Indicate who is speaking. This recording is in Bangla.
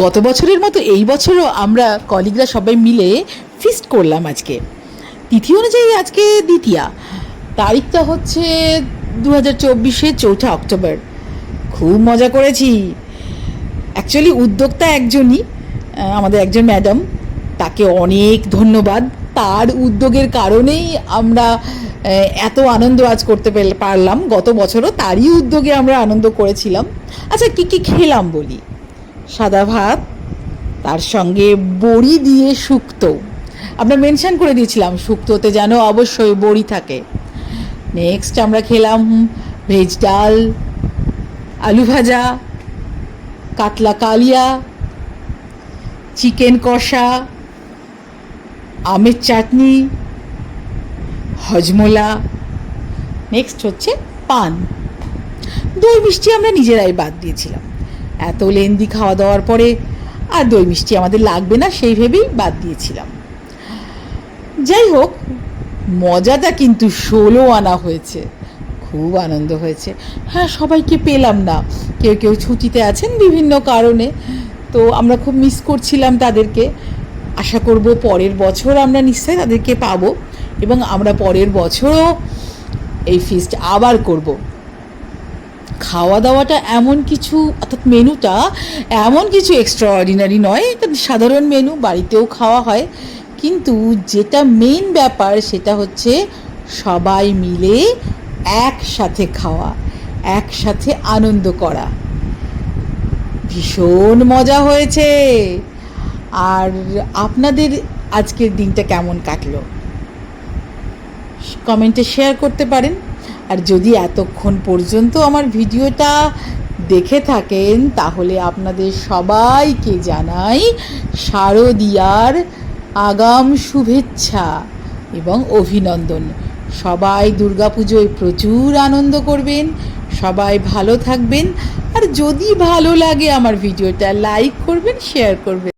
Speaker 1: গত বছরের মতো এই বছরও আমরা কলিগরা সবাই মিলে ফিস্ট করলাম আজকে। তিথি অনুযায়ী আজকে দ্বিতীয়া, তারিখটা হচ্ছে 2024-এর 4 অক্টোবর। খুব মজা করেছি। অ্যাকচুয়ালি উদ্যোক্তা একজনই, আমাদের একজন ম্যাডাম, তাকে অনেক ধন্যবাদ। তার উদ্যোগের কারণেই আমরা এত আনন্দ আজ করতে পারলাম। গত বছরও তারই উদ্যোগে আমরা আনন্দ করেছিলাম। আচ্ছা, কী কী খেলাম বলি। সাদা ভাত, তার সঙ্গে বড়ি দিয়ে শুক্তো। আমরা মেনশন করে দিয়েছিলাম শুক্তোতে যেন অবশ্যই বড়ি থাকে। নেক্সট আমরা খেলাম ভেজ ডাল, আলু ভাজা, কাতলা কালিয়া, চিকেন কষা, আমের চাটনি, হজমোলা। নেক্সট হচ্ছে পান। দই মিষ্টি আমরা নিজেরাই বাদ দিয়েছিলাম। এত লেন্দি খাওয়া দাওয়ার পরে আর দই মিষ্টি আমাদের লাগবে না, সেই ভেবেই বাদ দিয়েছিলাম। যাই হোক, মজাটা কিন্তু 16 আনা হয়েছে। খুব আনন্দ হয়েছে। হ্যাঁ, সবাইকে পেলাম না, কেউ কেউ ছুটিতে আছেন বিভিন্ন কারণে, তো আমরা খুব মিস করছিলাম তাদেরকে। আশা করব পরের বছর আমরা নিশ্চয়ই তাদেরকে পাবো এবং আমরা পরের বছরও এই ফিস্ট আবার করব। খাওয়া দাওয়াটা এমন কিছু, অর্থাৎ মেনুটা এমন কিছু এক্সট্রাঅর্ডিনারি নয়, এটা সাধারণ মেনু, বাড়িতেও খাওয়া হয়। কিন্তু যেটা মেইন ব্যাপার সেটা হচ্ছে সবাই মিলে একসাথে খাওয়া, একসাথে আনন্দ করা। ভীষণ মজা হয়েছে। আর আপনাদের আজকের দিনটা কেমন কাটলো কমেন্টে শেয়ার করতে পারেন। আর যদি এতক্ষণ পর্যন্ত আমার ভিডিওটা দেখে থাকেন তাহলে আপনাদের সবাইকে জানাই শারদীয়ার আগাম শুভেচ্ছা এবং অভিনন্দন। সবাই দুর্গাপুজোয় প্রচুর আনন্দ করবেন, সবাই ভালো থাকবেন। আর যদি ভালো লাগে আমার ভিডিওটা লাইক করবেন, শেয়ার করবেন।